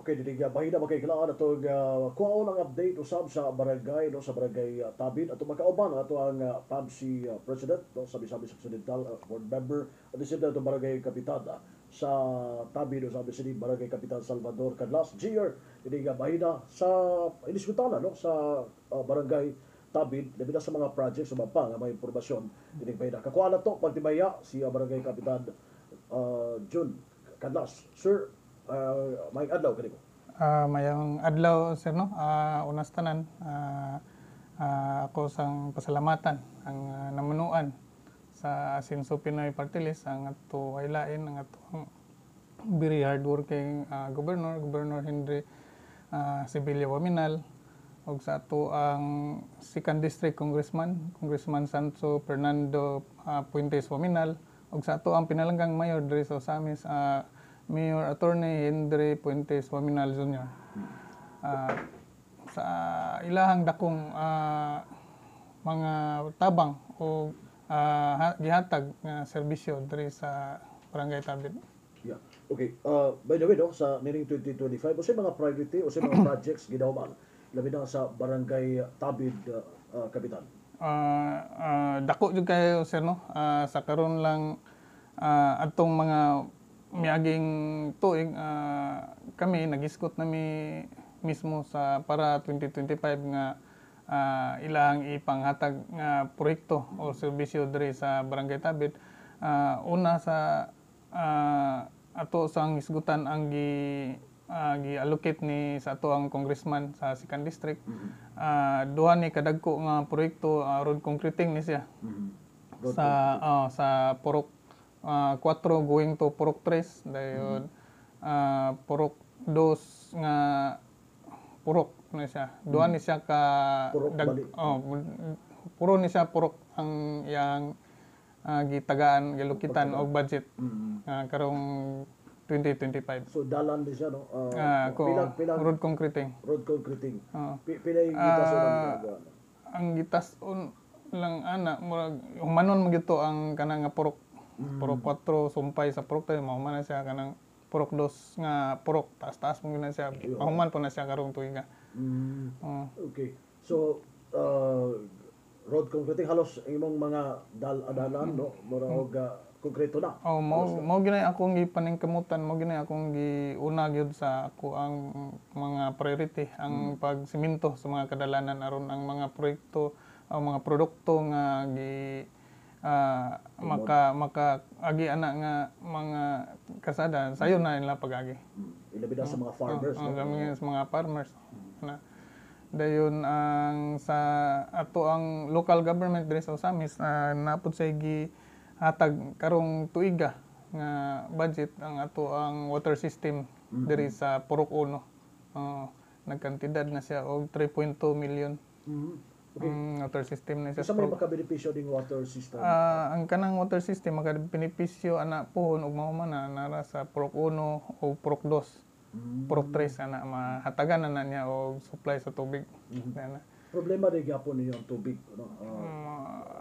Okay, dinig bahina magkailangan ato kuhaon ang update usab sa barangay no sa barangay Tabid ato makauban ato ang PABC President no sabi-sabi sa Occidental board member at the same time ato barangay kapitan sa Tabid no sabi sa barangay kapitan Salvador Carlas Jr. Dinig bahina sa iniskwitala no sa barangay Tabid labi na sa mga projects sa pa nga may impormasyon dinig bahina kakuha na to pagtibaya si barangay kapitan June Carlas. Sir, may adlaw kaniko. Mayang adlaw sir no, unas tanan ako sang pasalamatan ang namunuan sa Asinso Pinoy Party List ang ato haylain ang atong very hardworking Governor Henry Sibilya Waminal ug sa ato ang 2nd District Congressman Sancho Fernando Puentes Waminal ug sa ato ang pinalanggang mayor diri sa Osamis Mayor Attorney Henry Puentes Waminal Jr. Sa ilahang dakong mga tabang o gihatag nga serbisyo diri sa Barangay Tabid. Yeah. Okay. By the way, no, sa nining 2025, o sa mga priority o sa mga projects ginawaman, labi na sa Barangay Tabid, Kapitan. Dako jud kayo sir no. Sa karon lang atong mga miaging tuig kami nagiskot nami mismo sa para 2025 nga ilang ipanghatag nga proyekto o serbisyo diri sa Barangay Tabid. Una sa ato sang isgutan ang gi-allocate ni sa ato ang congressman sa 2nd District. Duha ni kadagko nga proyekto road concreting ni siya. Sa Purok 4 going to Purok 3 dayon Purok 2 nga Purok na siya. Duha ni siya ka puro ni siya Purok ang yang gitagaan gilukitan og budget karong 2025. So dalan din siya no. Pilang road concreting. Road concreting. Pila yung gitas ang gitas lang ana murag humanon mo gito ang kanang nga Purok Purok 4 sumpay sa Purok 3 mahuman na siya kanang Purok 2 nga Purok taas-taas mo na siya mahuman po na siya karong tuiga. Okay. So road concreting halos imong mga dalan no murag konkreto na. Mo ginay akong gipaningkamutan, mo ginay akong giuna gyud sa ako ang mga priority ang pagsiminto sa mga kadalanan aron ang mga proyekto o mga produkto nga maka agi ana nga mga kasada sayo na nila pag-agi. Ilabi na sa mga farmers. Sa mga farmers. Dayon ang sa ato ang local government diri sa Osamis napud say gihatag karong tuiga nga budget ang ato ang water system diri sa Purok 1. Nagkantidad na siya og 3.2 million. Okay. Water system na siya. Sa may makabenepisyo ding water system? Ang kanang water system makabenepisyo ana pohon ug mahuman na nara sa Purok 1 o Purok 2. Purok 3 ana mahatagan na niya og supply sa tubig. Problema rin gyapon ninyo ang tubig, no?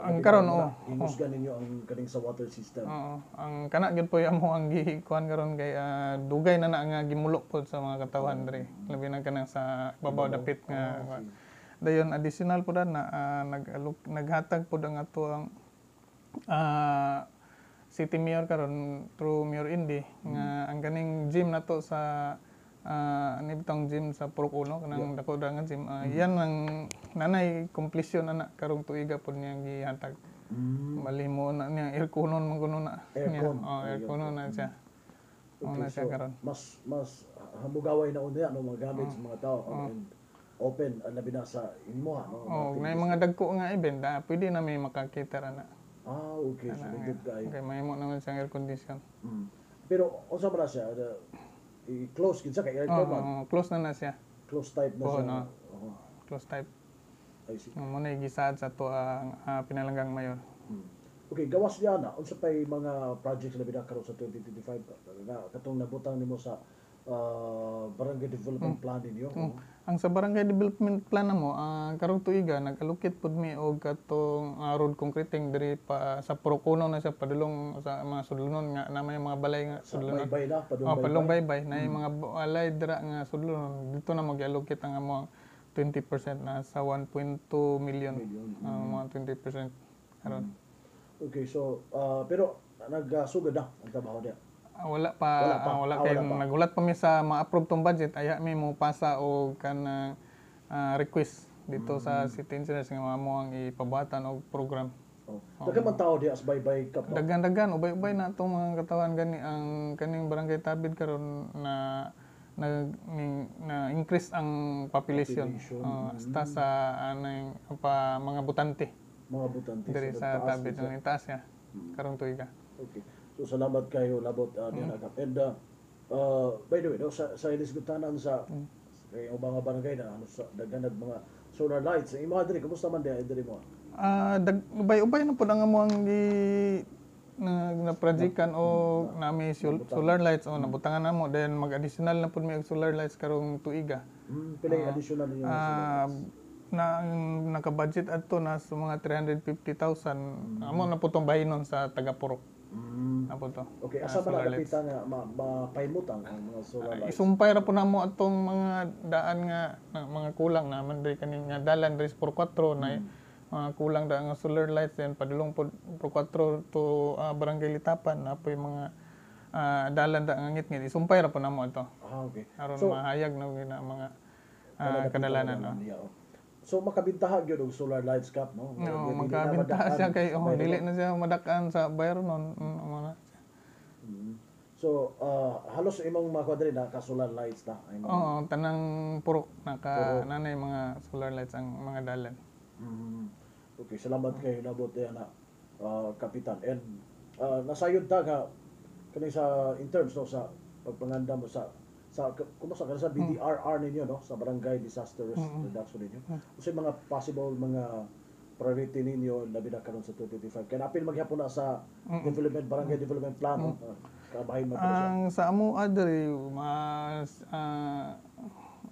Ang karon himusgan ninyo ang kaning sa water system. Ang kana gyud po amo ang gikuan karon kay dugay na nga gimulok pod sa mga katawan diri. Labi na kanang sa babaw dapit nga. Dayon additional po na naghatag po ang ato ang City Mayor karon through Mayor Indy nga ang kaning gym nato sa bitong gym sa Purok 1 kanang dako nga gym yan ang nanay completion ana karong tuiga pod niya gihatag. Malimo na niya airconon man kuno na. Airconon na siya. Okay, so karon. Mas hamugaway na unya no magamit sa mga tao open labi na sa imo no. May mga dagko nga event pwede na may makakita na. Okay. So good guy. Okay, mahimo naman siyang air condition. Pero unsa man siya i-close gid sa kay aircon. Close na siya. Close type na siya. Close type. I see. Mo na gisaad sa to ang pinalanggang mayor. Okay, gawas niya na unsa pay mga projects labi na karon sa 2025 nga katong nabutang nimo sa barangay development plan ninyo. Ang sa barangay development plan namo, karong tuiga nag-allocate pud mi og katong road concreting diri pa sa Purok 1 na siya padulong sa mga sudlunon nga na may mga balay nga Sa sudlunon. baybay na, Padulong baybay na yung mga balay dira nga sudlunon dito na mag-allocate ang among 20% na sa 1.2 million. Mga 20% karon. Okay, so pero nagsugod na ang trabaho niya. Wala pa, wala kay nagulat pa mi sa ma-approve tong budget aya mi mo pasa og kanang request dito sa city engineers nga mamo ang ipabatan og program. Daghan man tao diya sa baybay kap. Daghan ubay-ubay na itong mga katawan gani ang kaning barangay Tabid karon na increase ang population. Hasta sa anang mga butante Mga butante diri sa Tabid ang itaas niya karong tuiga. Okay. So salamat kayo labot diyan kap. And by the way, no, sa inisgutanan sa kay mga barangay na ano sa daghan mga solar lights. Imo diri kumusta man diri mo? Ubay-ubay na po ang among na projectan o nami solar lights o nabutangan namo then mag-additional na pud mi og solar lights karong tuiga. Pila additional niyo na naka-budget adto na sa mga 350,000 amo na putong bahinon sa taga Purok. Na po to. Okay, asa ba nakapitan nga mapahimutang ang mga solar lights? Isumpay ra po namo atong mga daan nga mga kulang naman diri kani nga dalan diri por 4 na kulang da nga solar lights then padulong po 4 to barangay Litapan na po yung mga dalan da nga ngit-ngit isumpay ra po namo ito. Okay. Aron mahayag na mga kadalanan. So makabintaha gyud og solar lights kap no. Magkabintaha siya kay dili na siya madakan sa bayro non. So halos imong mga kwadri na ka solar lights ta. Oo, tanang Purok nanay mga solar lights ang mga dalan. Okay, salamat kay nabot na kapitan. And nasayod ta ka kani sa in terms no sa pagpanganda mo sa kumusta ka sa BDRR ninyo no sa Barangay Disaster Risk Reduction ninyo. Usa mga possible mga priority ninyo labi na karon sa 2025. Kaya napil maghapon na sa development barangay development plan no. Kabahin mo ang sa amo adri mas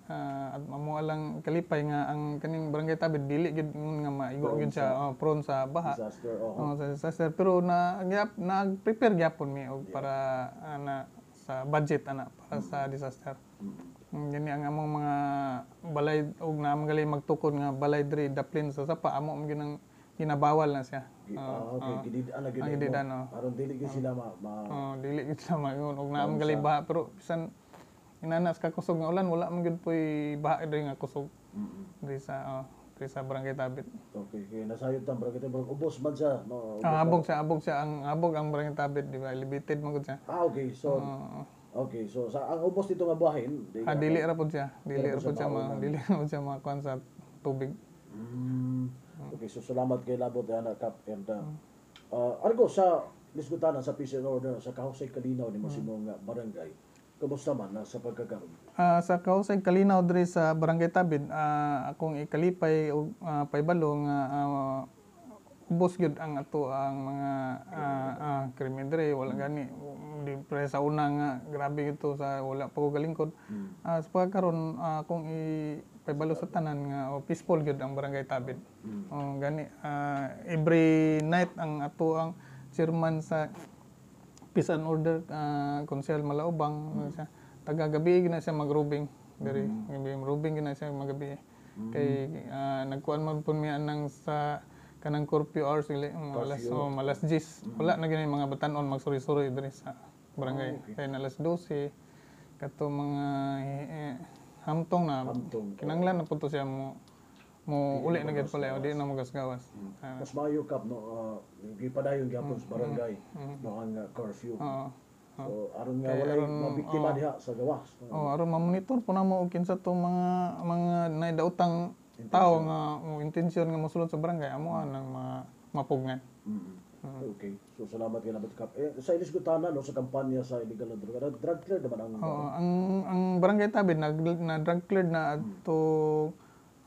at amo lang kalipay nga ang kaning barangay Tabid dili gid nga maigo gid siya prone sa baha. Disaster. Sa disaster pero nag-prepare gyapon mi og para sa budget para sa disaster. Gani ang among mga balay og na magaling magtukod nga balay diri daplin sa sapa amo ginang ginabawal na siya. Okay, gididan aron dili gid sila dili gid sila mayon og na magaling baha pero bisan inanas ka kusog nga ulan wala man gid poy baha diri nga kusog. Diri sa barangay Tabid. Okay, kaya nasayod ta barangay Tabid ubos man siya no. Abog siya ang barangay Tabid di ba limited man gud siya. Okay, so sa ang ubos dito nga buhahin dili ra pud siya makuan sa tubig. Okay, so salamat kay labot na kap and argo sa lisgutanan sa peace and order sa Kahusay Kalinaw ni Masimong barangay. Kumusta man sa pagkakaroon? Sa Kahusay Kalinaw diri sa barangay Tabid akong ikalipay og paybalo nga ubos gyud ang ato ang mga krimen diri wala gani di pre sa una nga grabe ito sa wala pa ko galingkod. Sa pagkakaroon akong paybalo sa tanan nga peaceful gyud ang barangay Tabid. Gani every night ang ato ang chairman sa Peace and Order Konsehal Malaubang siya taga-gabi gina siya mag-rubing diri rubing gina siya magabi kay nagkuan man pud mi anang sa kanang curfew hours alas 10 wala na gini mga batan-on magsuri-suri diri sa barangay kay alas 12 kato mga hamtong na kinanglan na pud to siya mo uli na gid pala di na magasgawas. Mas maayo kap no gipadayon gyapon sa barangay no ang curfew. So aron nga walay mabiktima diha sa gawas. Aron ma-monitor po namo og kinsa tong mga naidaotang tao nga intensyon nga mosulod sa barangay amo nang mapugnan. Okay. So salamat kay labot kap. Sa inisgutanan no sa kampanya sa illegal na droga, drug cleared naman ang barangay Tabid na drug cleared na adto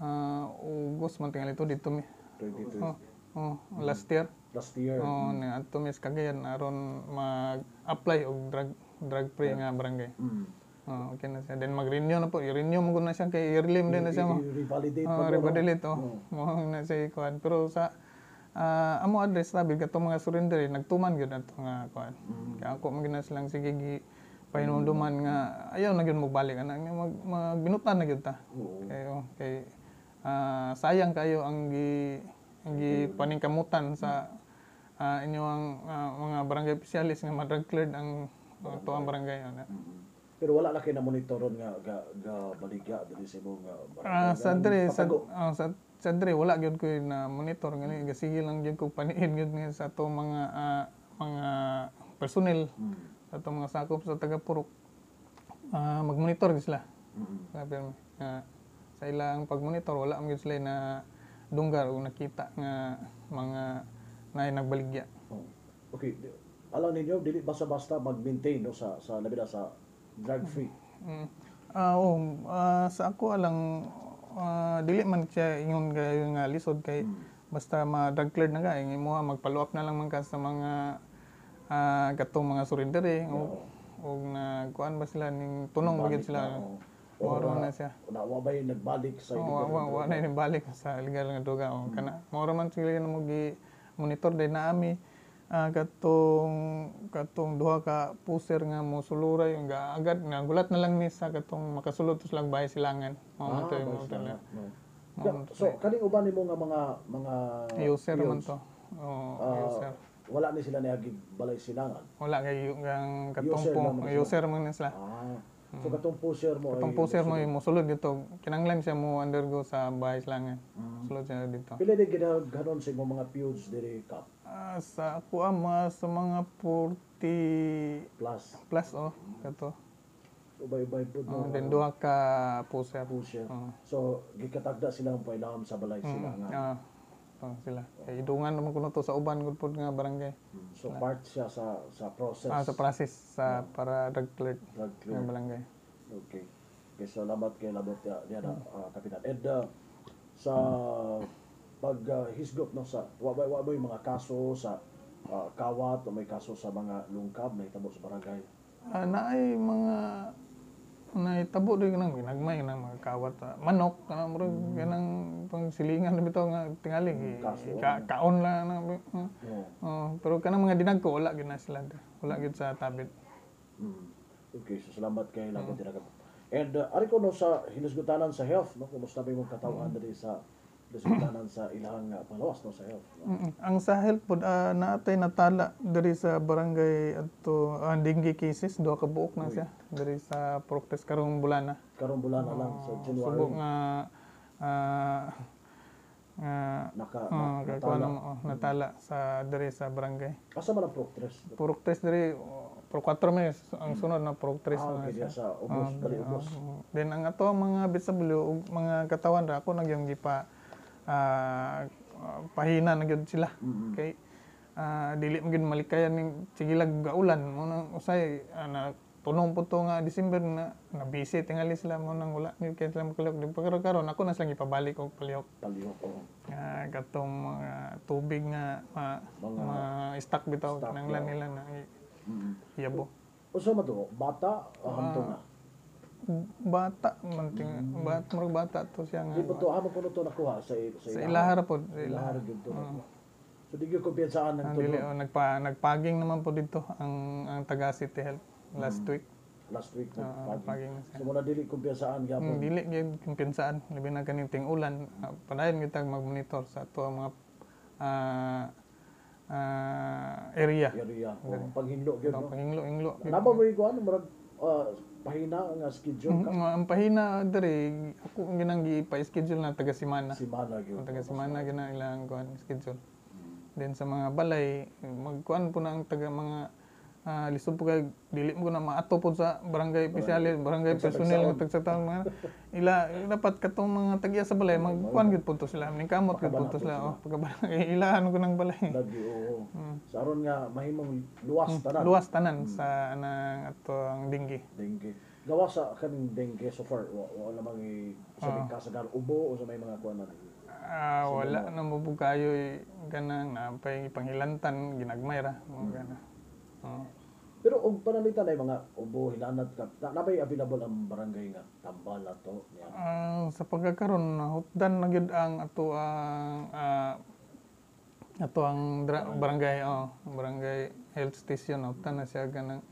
August man tingali to dito mi. 2020. Last year. Ni adto mi sa Cagayan aron mag-apply og drug free nga barangay. Okay na siya. Then mag-renew na po. I-renew mo na siya kay i-relim din na siya mo. I-revalidate mo. Revalidate mo na siya kuan. Pero sa amo address sabi katong mga surrender nagtuman gyud ato nga kuan. Kaya ako magina silang sige gi pahinumduman nga ayaw na gyud magbalik ana magbinutan na gyud ta. Kay sayang kayo ang gi paningkamutan sa inyo ang mga barangay opisyalis nga ma-drug cleared ang tuang barangay ana. Pero wala na kayo na monitoron nga baligya diri sa imong barangay. Sa dre wala gyud ko na monitor ngani gasige lang gyud ko paniid gyud nga sa ato mga personnel sa ato mga sakop sa taga Purok magmonitor gyud sila. Sabi sa ilang pagmonitor wala man gyud sila na dunggar o nakita nga mga nagbaligya. Okay. Alam ninyo dili basta-basta mag-maintain no sa labi na sa drug free. Sa ako alang dili man siya ingon kayo nga lisod kay basta ma-drug cleared na ka imo magfollow up na lang man ka sa mga katong mga surrender o na kuan ba sila ning tunong bagid sila moro na siya wa bay nagbalik sa wa na balik sa legal nga duga kana moro man sila na mo gi monitor day na ami katong duha ka puser nga mo suluray yung agad nga gulat na lang ni sa katong makasulod to silang bahay silangan so kaning uban nimo nga mga user man to user wala ni sila niagig balay silangan wala kay yung katong user man sila so katong puser mo mo sulod dito kinanglan siya mo undergo sa bahay silangan sulod siya dito pila di ginaganon sa imong mga feuds diri kap sa ako sa mga 40 plus kato ubay-ubay po then duha ka puser so gikatagda silang pailahom sa balay silangan sila kay idungan naman kuno to sa uban gud pod nga barangay so part siya sa process sa process para drug cleared nga barangay. Okay salamat kay labot niya Kapitan Ed sa paghisgot no sa wa yung mga kaso sa kawat o may kaso sa mga lungkab na itabo sa barangay. Naay mga naitabo din nang ginagmay ng mga kawat manok kanang murag kanang pangsilingan bitaw nga tingali kaon lang pero kanang mga dinagko wala gyud na sila wala gyud sa tabit. Okay so salamat kay labot dinagko. And ari ko no sa hinusgutanan sa health no kumusta ba imong katawan diri sa hinusgutanan sa ilang panglawas no sa health. Ang sa health pod naatay natala diri sa barangay adto dengue cases duha ka buok na siya diri sa Proctes karong bulana lang sa January. Subok nga natala sa diri sa barangay. Asa man ang Proctes? Proctes diri Pro 4 mes ang sunod na Pro 3 na siya. Sa ubos. Then ang ato mga BSW mga katawan ra ako nagyang gipa pahina na gyud sila kay dili man gyud malikayan ning sigilag gaulan mo nang usay tunong po to nga December na busy tingali sila mo nang wala ni kay sila makalok di pagkaron ako na silang ipabalik og palihok katong mga tubig nga mga stock bitaw kinanglan nila na yabo usa man to bata hanto na bata bata to siya nga di po to amo ko to nakuha sa ilahara po ilahara gyud to so di gyud kumpensaan nang to nagpaging naman po dito ang taga City Health last week nagpaging na siya so muna dili kumpensaan gyapon dili gyud kumpensaan labi na kaning ting-ulan padayon kita mag-monitor sa ato mga area paghinlo gyud no paghinlo naba mo iguan murag pahina nga schedule ka ang pahina diri ako ginang gi-schedule na taga semana gyud taga semana gina ilang kuan schedule then sa mga balay magkuan po na ang taga mga lisod po kay dili mo na maato po sa barangay opisyales barangay personnel nga tagsataon mga ila dapat katong mga tagya sa balay magkuan gyud punto sila ning kamot gyud punto sila pagkabarangay ilahan ko nang balay sa aron nga mahimong luwas tanan sa anang ato ang dengue gawa sa kaning dengue so far wala mang sabing kasagal ubo o sa may mga kuan na wala na mo kayo ganang napay panghilantan ginagmay ra mo gana Pero og panalitan ay mga ubo hilanat ka. Na may available ang barangay nga tambal ato niya. Sa pagkakaroon hutdan na gyud ang ato ang barangay barangay health station hutdan na siya ganang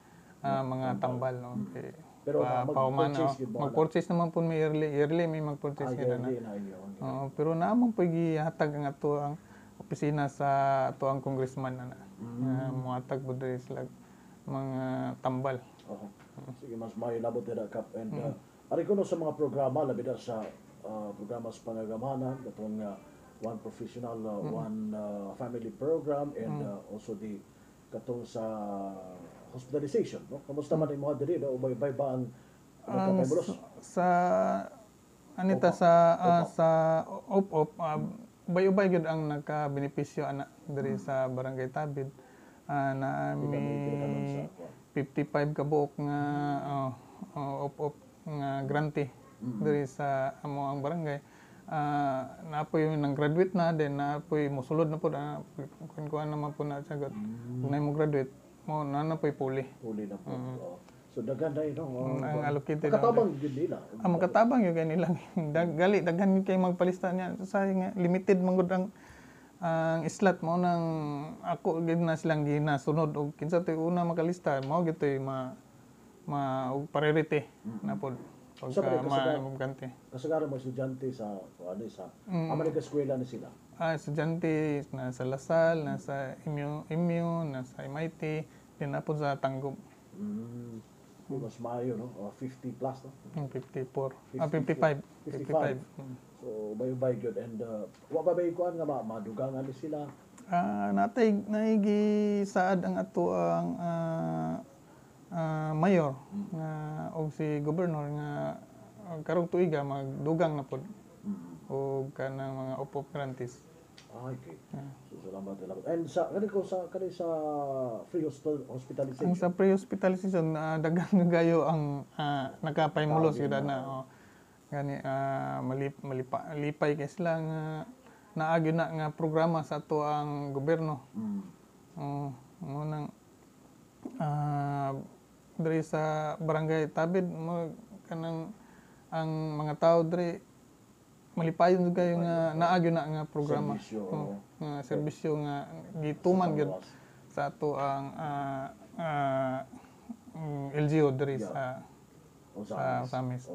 mga tambal no. Okay. Pero Mag-purchase mag-purchase naman po may yearly may mag-purchase Ay, na. na yun. Pero naman po gihatag ang ato ang opisina sa ato ang congressman na muhatag po diri sila mga tambal. Oo. Sige, mas may labot nila kap. And ari ko no sa mga programa, labi na sa programa sa pangagamanan, katong one professional, one family program, and also the katong sa hospitalization. No? Kamusta man yung mga diri, no? Ubay-ubay ba ang nagkakaibulos? Sa anita sa op ubay-ubay gyud ang nagka-benepisyo ana diri sa Barangay Tabid. Na may 55 ka buok nga op nga grante diri sa amo ang barangay. Naapoy nang graduate na then naapoy mosulod na pud kuan naman po na sagot. Kung na mo graduate mo na poy puli. Puli na po. So daghan na no. Ang allocated katabang gyud nila. Makatabang yung kanila. Gali daghan kay magpalista niya sa limited mangud ang slot mo nang ako gid na silang ginasunod og kinsa toy una makalista mao gid toy ma priority na pod pagka magkante. Kasagaran mo estudyante sa American Eskwela ni sila. Estudyante na sa Lasal, na sa MU, na sa MIT, din na po sa Tanggob. Mas maayo, no? 50 plus, no? 54. 55. So, bay-bay yun. And, wa ba kuan nga madugangan ni sila? Naigi saad ang ato ang mayor nga og si gobernador nga karong tuiga magdugang na pod og kanang mga opop grantees. Okay. So, salamat. And sa free hospitalization? Ang sa free hospitalization, dagang gayo ang nakapaymulos yun na. Gani, malipay kay sila nga naagyo na nga programa sa ato ang gobyerno. Nang diri sa Barangay Tabid, kanang ang mga tao diri malipayon kayo nga naagyo na nga programa nga serbisyo nga gituman gyud sa ato ang LGU diri sa Misamis.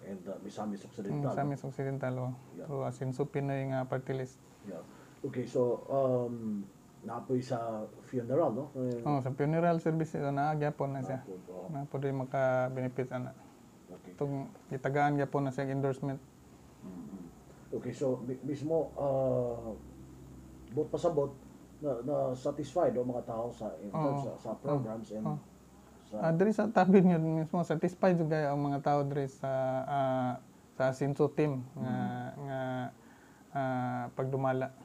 And Misamis Occidental. Misamis Occidental. So Asinso Pinoy nga party list. Yeah. Okay, so naapoy sa funeral, no? Sa funeral service na gyapon na siya. Na pwede maka-benefit ana. Okay. Itong gitagaan gyapon na siya endorsement. Okay, so mismo bot pasabot na satisfied ang mga tao sa sa programs and diri sa Tabid yun mismo satisfied jud ang mga tao diri sa Asinso team nga pagdumala.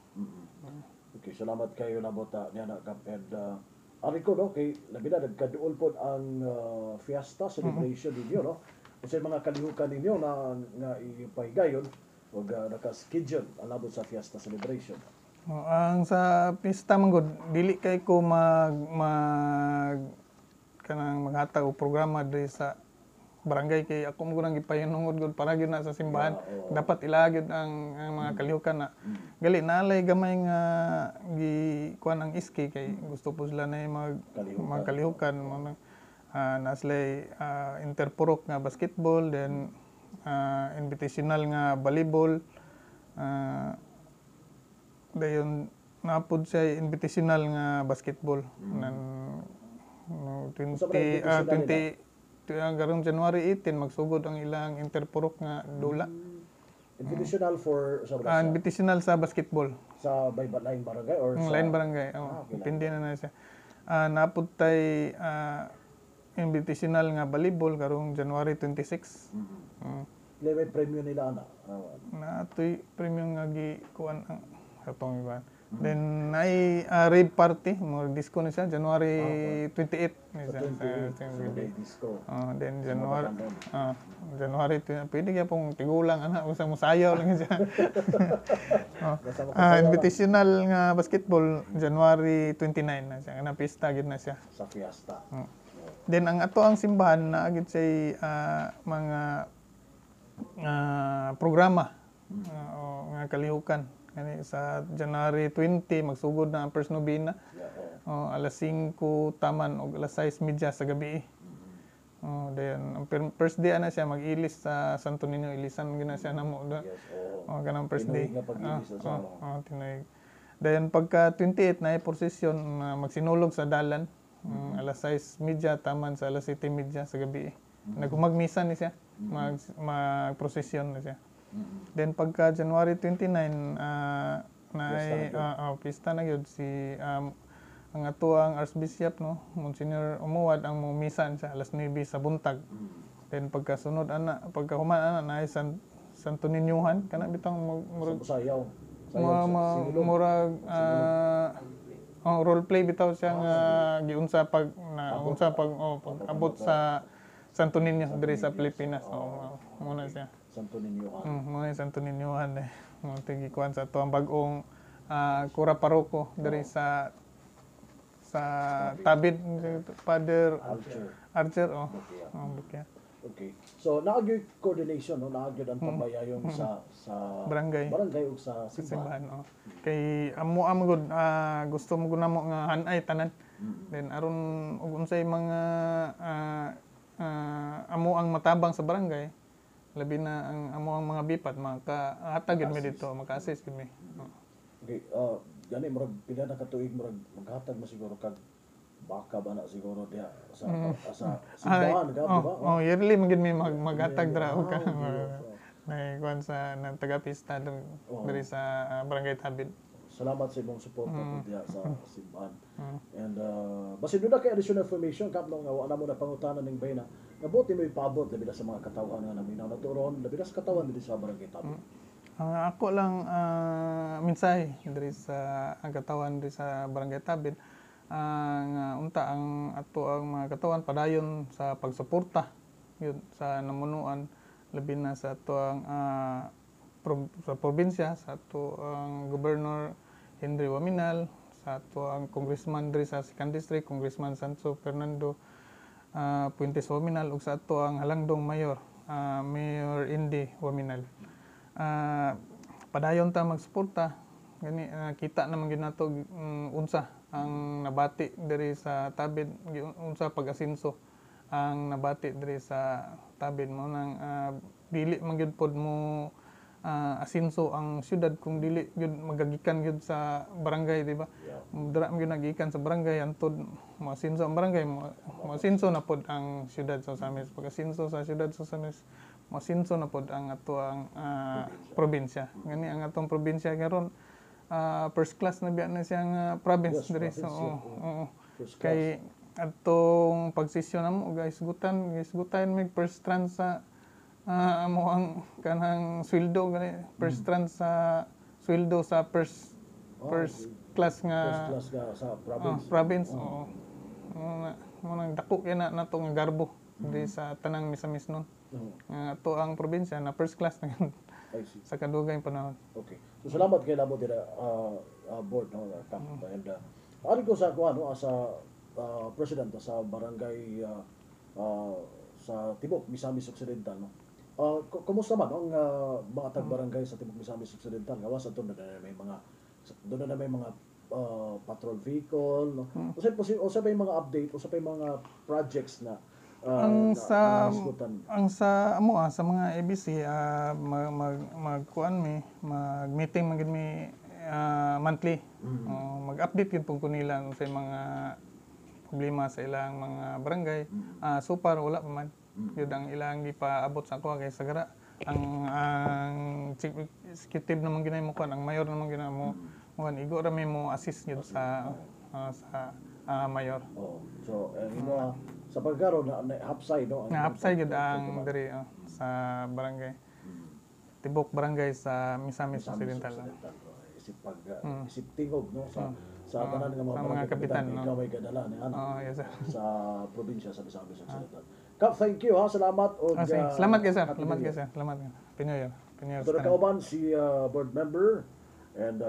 Okay, salamat kayo na bota niya na kap and ari ko no kay labi na nagkaduol pod ang fiesta celebration ninyo no. Kasi mga kalihukan ninyo na nga ipahigayon o naka-schedule alabot sa fiesta celebration. Ang sa pista manggod dili kay ko kanang maghatag og programa diri sa barangay kay ako mo nang gipahinungod gud para gyud na sa simbahan. Dapat ilagid ang mga kalihukan na gali nalay gamay nga kuan ang iski kay gusto po sila na mga kalihukan naslay interpurok nga basketball then invitational nga volleyball dayon napud siya invitational nga basketball No, 20 karong January 18 magsugod ang ilang interpurok nga dula. Invitational for sa invitational sa basketball. Sa lain barangay or sa lain barangay. Depende na siya. Napud tay invitational nga volleyball karong January 26. May premium nila ana. Natoy premium nga gikuan ang katong iban. Then nay rave party mo disco na siya January 28 ni siya disco. Then January pwede kaya pong tigulang ana usa mo sayaw lang siya. Invitational nga basketball January 29 na siya na pista gid na siya sa fiesta. Then ang ato ang simbahan na agad say mga programa o nga kalihukan. Kani sa January 20 magsugod na ang first novena. Alas 5 taman o alas 6:30 sa gabi. Then ang first day na siya mag-ilis sa Santo Niño, ilisan gina siya namo. Kanang first day. Tinuig. Then pagka 28 na prosesyon magsinulog sa dalan. Alas 6:30 taman sa alas 7:30 sa gabi. Nagmagmisa ni siya. Magprosesyon na siya. Then pagka January 29 pista na gyud si ang ato ang Archbishop no, Monsignor Umuad ang mumisan sa alas 9 sa buntag. Then pagkasunod pagkahuman na ay Santo Niñohan kana bitang murag sayaw. Murag role play bitaw siya nga giunsa pag abot sa Santo Niño diri sa Pilipinas. Muna siya. Santo Niñohan. Muna Santo Niñohan mo tigikuan sa ato ang bag-ong kura paroko diri sa Tabid Father Archer bukya. Okay. So naagyo coordination no, naagyo ang pagbayayong sa barangay ug sa simbahan. Kay amo gud gusto mo gud namo nga hanay tanan. Then aron ug unsay mga amo ang matabang sa barangay, labi na ang amo ang mga bipat makahatag gid mi dito, maka-assist gid mi. Okay, gani murag pila na katuig murag maghatag mo siguro kag baka ba na siguro diha sa simbahan ka, di ba? Yearly magid mi maghatag dra og ka. Kuan sa nang taga-pista diri sa Barangay Tabid. Salamat sa imong suporta diha sa simbahan. And basin do na kay additional information kap nga wala mo na pangutanan ning bayna. Nabuti mo ipaabot labi na sa mga katawan nga naminaw na turon, labi na sa katawan diri sa Barangay Tabid. Ako lang mensahe diri sa ang katawan diri sa Barangay Tabid nga unta ang ato ang mga katawan padayon sa pagsuporta yun sa namunuan labi na sa ato ang sa probinsya, sa ato ang Governor Henry Waminal, sa ato ang Congressman diri sa 2nd District, Congressman Sancho Fernando Puentes Waminal, ug sa ato ang halangdong mayor, Mayor Indy Waminal. Padayon ta magsuporta gani kita naman gyud nato unsa ang nabati diri sa Tabid, unsa pag-asenso ang nabati diri sa Tabid mo nang dili man gyud pod mo asenso ang syudad kung dili gyud magagikan gyud sa barangay, di ba? Dira man gyud nagikan sa barangay antod mo asenso ang barangay, mo asenso na pod ang syudad sa Samis. Pag-asenso sa syudad sa Samis, mo asenso na pod ang ato ang probinsya. Ngani ang atong probinsya karon first class na biya na siyang province diri sa kay atong pagsisyon namo guys gutan mig first trans sa amo ang kanang sweldo gani first trans sa sweldo sa first class nga sa province. Mo nang dako kay na natong garbo diri sa tanang Misamis nun. Ato ang probinsya na first class na sa kadugay panahon. Okay. So salamat kay namo dira board no kap and ari ko sa kuan no sa president sa barangay sa Tibok Misamis Occidental no. Kumusta man ang mga tag-barangay sa Tibok Misamis Occidental? Gawas ato na may mga doon na may mga patrol vehicle no. Usa pa yung mga update, usa pa yung mga projects na sa amo sa mga ABC mag-meeting magid mi monthly. Mag-update gyud pug nila sa mga problema sa ilang mga barangay. So far wala pa man. Yun ang ilang gipaabot sa ako kay sagara ang chief executive naman ginay mo kuan, ang mayor naman ginay mo kuan, igo ra mo assist gyud sa mayor. So sa pagkaroon na hapsay no. Na hapsay gyud ang diri sa barangay. Tibok barangay sa Misamis Occidental. Isip tingog no sa tanan nga mga kapitan no. Ikaw may kadala ni yes, sir. Sa probinsya sa Misamis Occidental. Kap, thank you ha. Salamat og salamat kay sir. Salamat kay sir. Salamat. Pinoy. Ito na kauban si board member and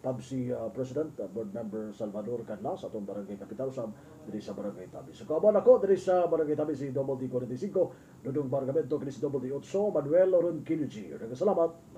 PABC President, Board Member Salvador Canlas, atong barangay kapital sa diri sa barangay Tabi. So kauban ako diri sa barangay Tabi si Double D 45, Dudong Bargamento kini si Double D 8, Manuel Ron Kinuji. Salamat.